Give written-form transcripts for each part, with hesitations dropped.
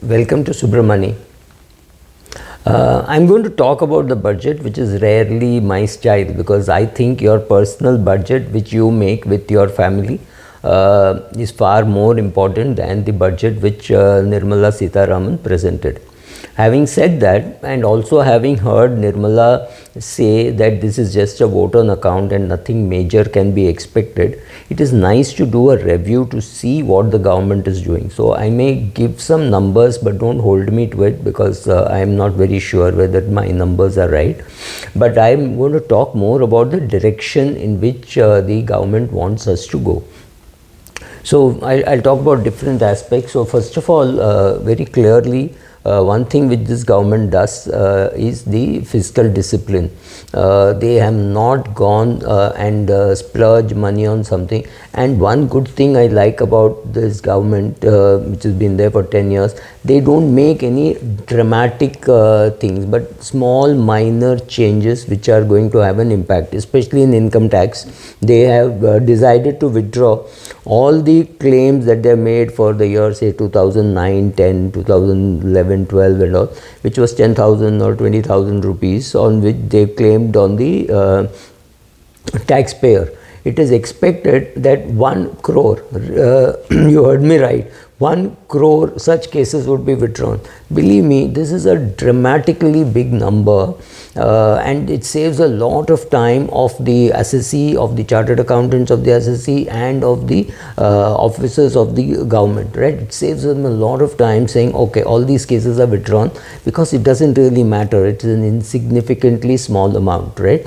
Welcome to Subramani. I'm going to talk about the budget, which is rarely my style, because I think your personal budget which you make with your family is far more important than the budget which Nirmala Sitharaman presented. Having said that, and also having heard Nirmala say that this is just a vote on account and nothing major can be expected, it is nice to do a review to see what the government is doing. So I may give some numbers, but don't hold me to it, because I am not very sure whether my numbers are right. But I am going to talk more about the direction in which the government wants us to go. So I'll talk about different aspects. So first of all, very clearly, one thing which this government does is the fiscal discipline. They have not gone and splurge money on something. And one good thing I like about this government, which has been there for 10 years, they don't make any dramatic things, but small minor changes which are going to have an impact, especially in income tax. They have decided to withdraw all the claims that they made for the year, say 2009, 10, 2011, 12 and all, which was 10,000 or 20,000 rupees, on which they claimed on the taxpayer. It is expected that 1 crore, you heard me right, 1 crore such cases would be withdrawn. Believe me, this is a dramatically big number, and it saves a lot of time of the assessee, of the chartered accountants of the assessee, and of the officers of the government, right? It saves them a lot of time saying, okay, all these cases are withdrawn, because it doesn't really matter. It is an insignificantly small amount, right?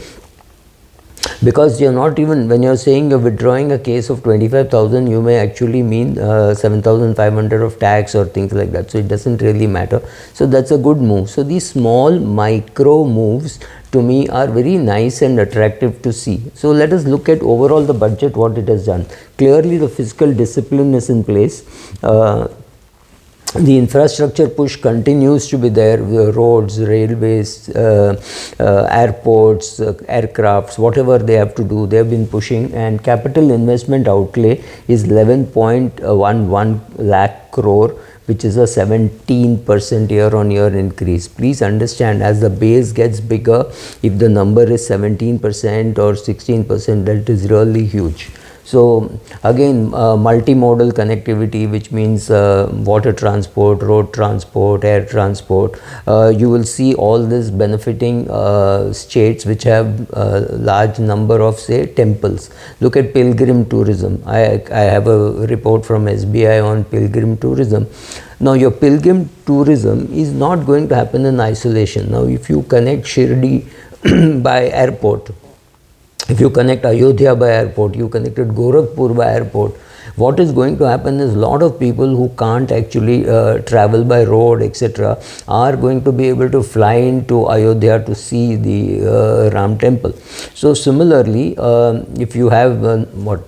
Because you're not even, when you're saying you're withdrawing a case of 25,000, you may actually mean 7,500 of tax or things like that. So it doesn't really matter. So that's a good move. So these small micro moves to me are very nice and attractive to see. So let us look at overall the budget, what it has done. Clearly the fiscal discipline is in place. The infrastructure push continues to be there, roads, railways, airports, aircrafts, whatever they have to do, they have been pushing, and capital investment outlay is 11.11 lakh crore, which is a 17% year-on-year increase. Please understand, as the base gets bigger, if the number is 17% or 16%, that is really huge. So again, multimodal connectivity, which means water transport, road transport, air transport, you will see all this benefiting states which have a large number of, say, temples. Look at pilgrim tourism. I have a report from SBI on pilgrim tourism. Now your pilgrim tourism is not going to happen in isolation. Now if you connect Shirdi by airport, if you connect Ayodhya by airport, you connected Gorakhpur by airport, what is going to happen is a lot of people who can't actually travel by road, etc., are going to be able to fly into Ayodhya to see the Ram temple. So similarly, if you have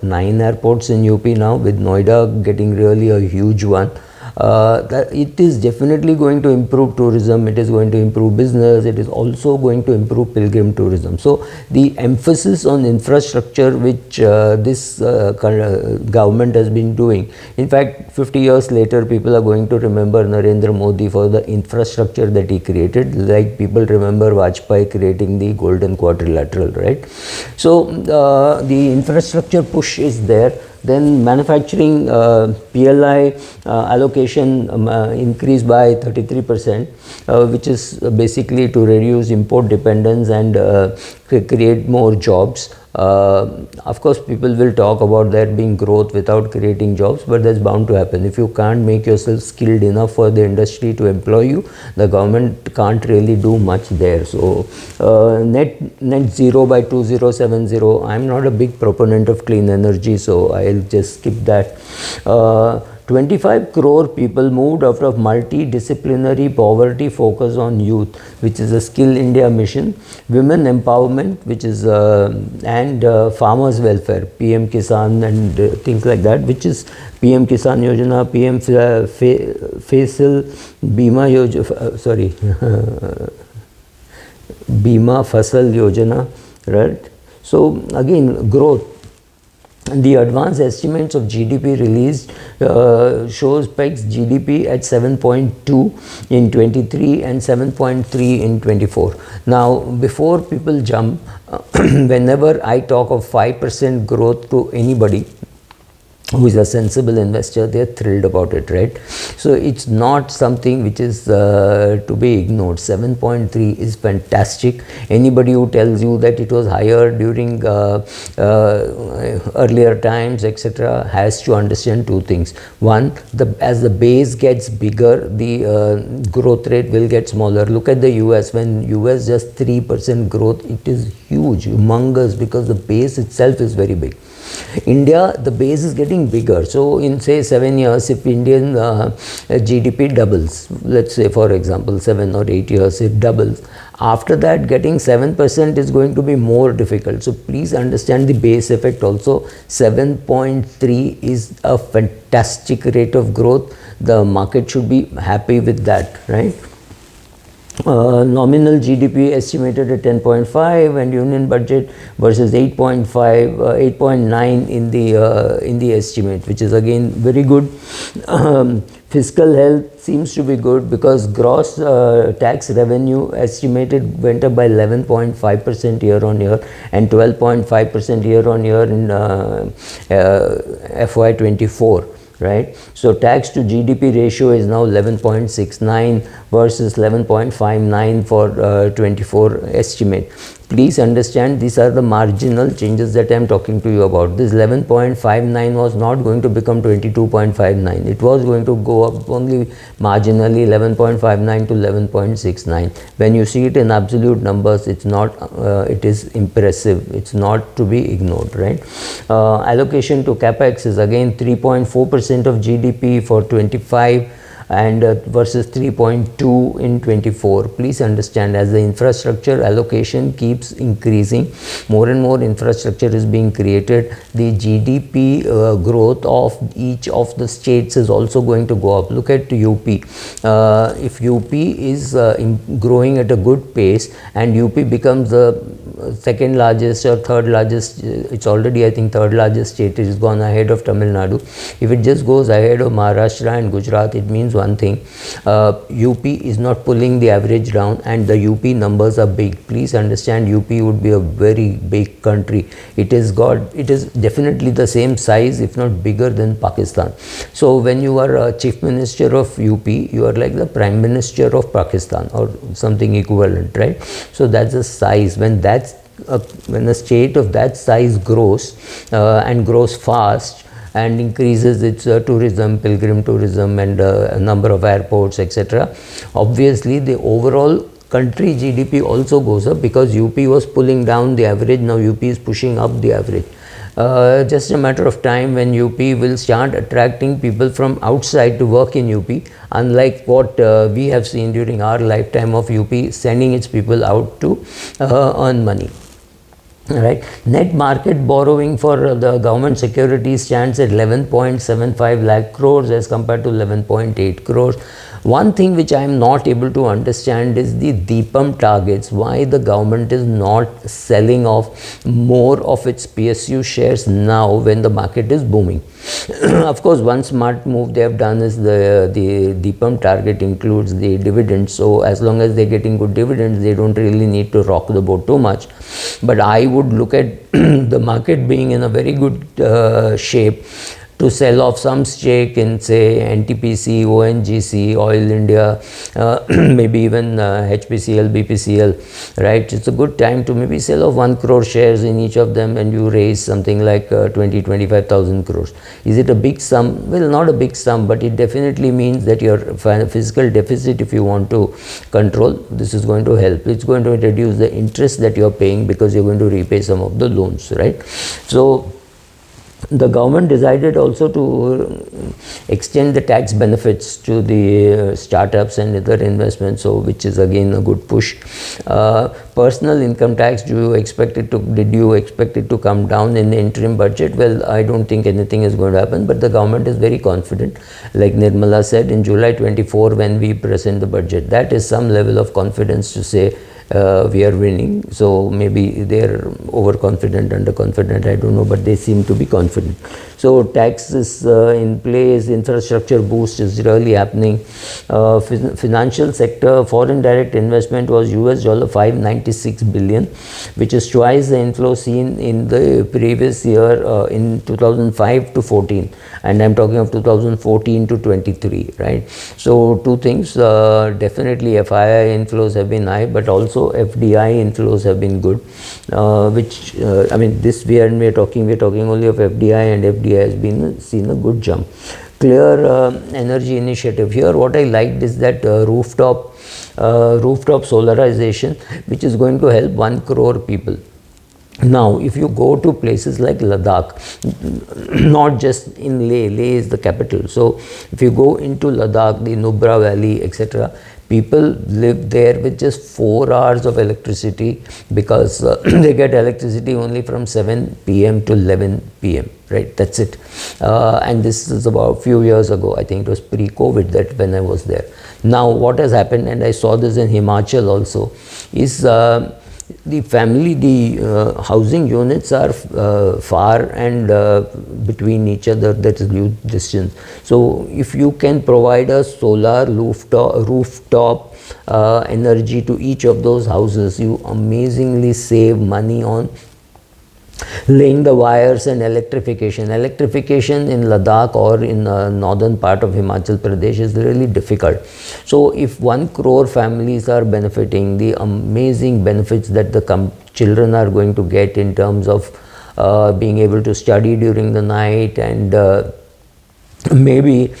9 airports in UP now, with Noida getting really a huge one, it is definitely going to improve tourism, it is going to improve business, it is also going to improve pilgrim tourism. So the emphasis on infrastructure which this government has been doing, in fact 50 years later people are going to remember Narendra Modi for the infrastructure that he created, like people remember Vajpayee creating the golden quadrilateral, right? So the infrastructure push is there. Then manufacturing PLI allocation increased by 33%, which is basically to reduce import dependence and create more jobs. Of course, people will talk about there being growth without creating jobs, but that's bound to happen. If you can't make yourself skilled enough for the industry to employ you, the government can't really do much there. So net zero by 2070, I'm not a big proponent of clean energy, so I'll just skip that. 25 crore people moved out of multidisciplinary poverty focus on youth, which is a Skill India mission, women empowerment, which is and farmers welfare, PM Kisan and things like that, which is PM Kisan Yojana, PM Fiscal Bima Yojana, sorry, Bima Fasal Yojana, right? So again, growth. The advanced estimates of GDP released shows pegs GDP at 7.2 in 23 and 7.3 in 24. Now, before people jump, whenever I talk of 5% growth to anybody who is a sensible investor, they are thrilled about it, right? So it's not something which is to be ignored. 7.3 is fantastic. Anybody who tells you that it was higher during earlier times, etc., has to understand two things. One, as the base gets bigger, the growth rate will get smaller. Look at the US. When US just 3% growth, it is huge, humongous, because the base itself is very big. India, the base is getting bigger. So in say 7 years, if Indian GDP doubles, let's say for example 7 or 8 years it doubles, after that getting 7% is going to be more difficult. So please understand the base effect also. 7.3 is a fantastic rate of growth. The market should be happy with that, right? Nominal GDP estimated at 10.5 and union budget versus 8.5, 8.9 in the estimate, which is again very good. Fiscal health seems to be good because gross tax revenue estimated went up by 11.5% year on year and 12.5% year on year in FY24. Right, so tax to GDP ratio is now 11.69 versus 11.59 for 24 estimate. Please understand, these are the marginal changes that I am talking to you about. This 11.59 was not going to become 22.59. It was going to go up only marginally, 11.59 to 11.69. When you see it in absolute numbers, it's not, it is impressive. It's not to be ignored, right? Allocation to capex is again 3.4% of GDP for 25. And versus 3.2 in 24. Please understand, as the infrastructure allocation keeps increasing, more and more infrastructure is being created, the GDP growth of each of the states is also going to go up. Look at UP. If UP is growing at a good pace and UP becomes the second largest or third largest, it's already I think third largest state, it has gone ahead of Tamil Nadu. If it just goes ahead of Maharashtra and Gujarat, it means one thing, UP is not pulling the average down and the UP numbers are big. Please understand, UP would be a very big country. It is definitely the same size, if not bigger than Pakistan. So when you are a chief minister of UP, you are like the prime minister of Pakistan or something equivalent, right? So that's the size. When a state of that size grows and grows fast and increases its tourism, pilgrim tourism and number of airports, etc., obviously the overall country GDP also goes up because UP was pulling down the average. Now UP is pushing up the average. Just a matter of time when UP will start attracting people from outside to work in UP, unlike what we have seen during our lifetime of UP sending its people out to earn money. Right. Net market borrowing for the government securities stands at 11.75 lakh crores as compared to 11.8 crores. One thing which I am not able to understand is the DPAM targets, why the government is not selling off more of its PSU shares now when the market is booming. Of course, one smart move they have done is the DPAM target includes the dividends. So as long as they're getting good dividends, they don't really need to rock the boat too much. But I would look at the market being in a very good shape to sell off some stake in say NTPC, ONGC, Oil India, maybe even HPCL, BPCL, right? It's a good time to maybe sell off 1 crore shares in each of them and you raise something like 20-25,000 crores. Is it a big sum? Well, not a big sum, but it definitely means that your fiscal deficit, if you want to control, this is going to help. It's going to reduce the interest that you're paying because you're going to repay some of the loans, right? So the government decided also to extend the tax benefits to the startups and other investments, so which is again a good push. Personal income tax, did you expect it to come down in the interim budget? Well, I don't think anything is going to happen, but the government is very confident. Like Nirmala said in July 24 when we present the budget, that is some level of confidence to say we are winning. So maybe they're overconfident, underconfident, I don't know, but they seem to be confident. So tax is in place, infrastructure boost is really happening. Financial sector, foreign direct investment was US dollar 596 billion, which is twice the inflow seen in the previous year in 2005 to 14, and I'm talking of 2014 to 23, right? So two things, definitely FII inflows have been high, but also FDI inflows have been good, which I mean, this we're talking only of FDI, and FDI has been seen a good jump. Clear energy initiative. Here what I liked is that rooftop solarization, which is going to help 1 crore people. Now, if you go to places like Ladakh, not just in Leh is the capital. So, if you go into Ladakh, the Nubra Valley, etc., people live there with just 4 hours of electricity, because they get electricity only from 7 p.m. to 11 p.m. Right, that's it. And this is about a few years ago. I think it was pre-COVID that when I was there. Now, what has happened, and I saw this in Himachal also, is the housing units are far and between each other, that is huge distance. So if you can provide a solar rooftop energy to each of those houses, you amazingly save money on laying the wires and electrification. Electrification in Ladakh or in northern part of Himachal Pradesh is really difficult. So if 1 crore families are benefiting, the amazing benefits that the children are going to get in terms of being able to study during the night, and maybe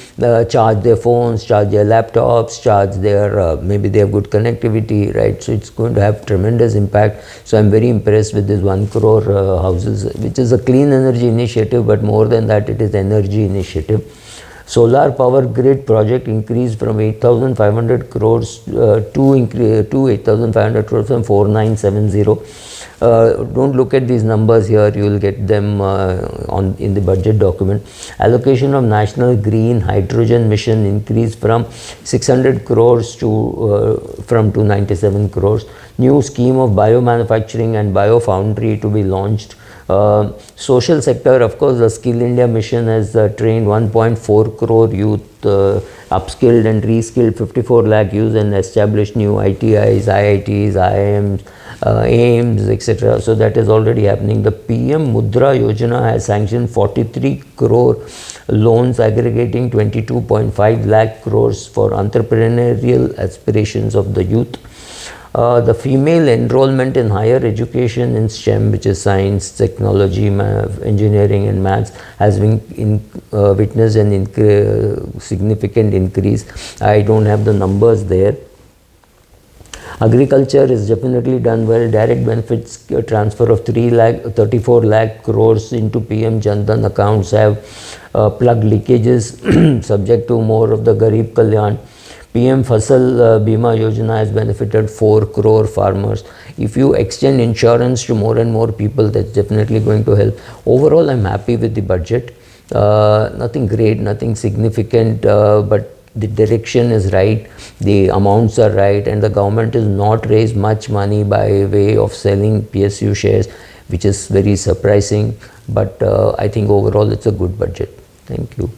charge their phones, charge their laptops, charge their maybe they have good connectivity, right? So it's going to have tremendous impact. So I'm very impressed with this 1 crore houses, which is a clean energy initiative, but more than that, it is energy initiative. Solar power grid project increased from 8,500 crores to 8,500 crores from 4,970. Don't look at these numbers here, you will get them in the budget document. Allocation of National Green Hydrogen Mission increased from 600 crores to from 297 crores. New scheme of biomanufacturing and biofoundry to be launched. Social sector, of course, the Skill India mission has trained 1.4 crore youth, upskilled and reskilled 54 lakh youth, and established new ITIs, IITs, IIMs, AIMS, etc. So that is already happening. The PM Mudra Yojana has sanctioned 43 crore loans aggregating 22.5 lakh crores for entrepreneurial aspirations of the youth. The female enrollment in higher education in STEM, which is science, technology, engineering and maths, has been witnessed an significant increase. I don't have the numbers there. Agriculture is definitely done well. Direct benefits transfer of 34 lakh crores into PM Jandan accounts have plugged leakages subject to more of the Garib Kalyan. PM Fasal Bima Yojana has benefited 4 crore farmers. If you extend insurance to more and more people, that's definitely going to help. Overall, I'm happy with the budget. Nothing great, nothing significant, but the direction is right, the amounts are right, and the government has not raised much money by way of selling PSU shares, which is very surprising. But I think overall it's a good budget. Thank you.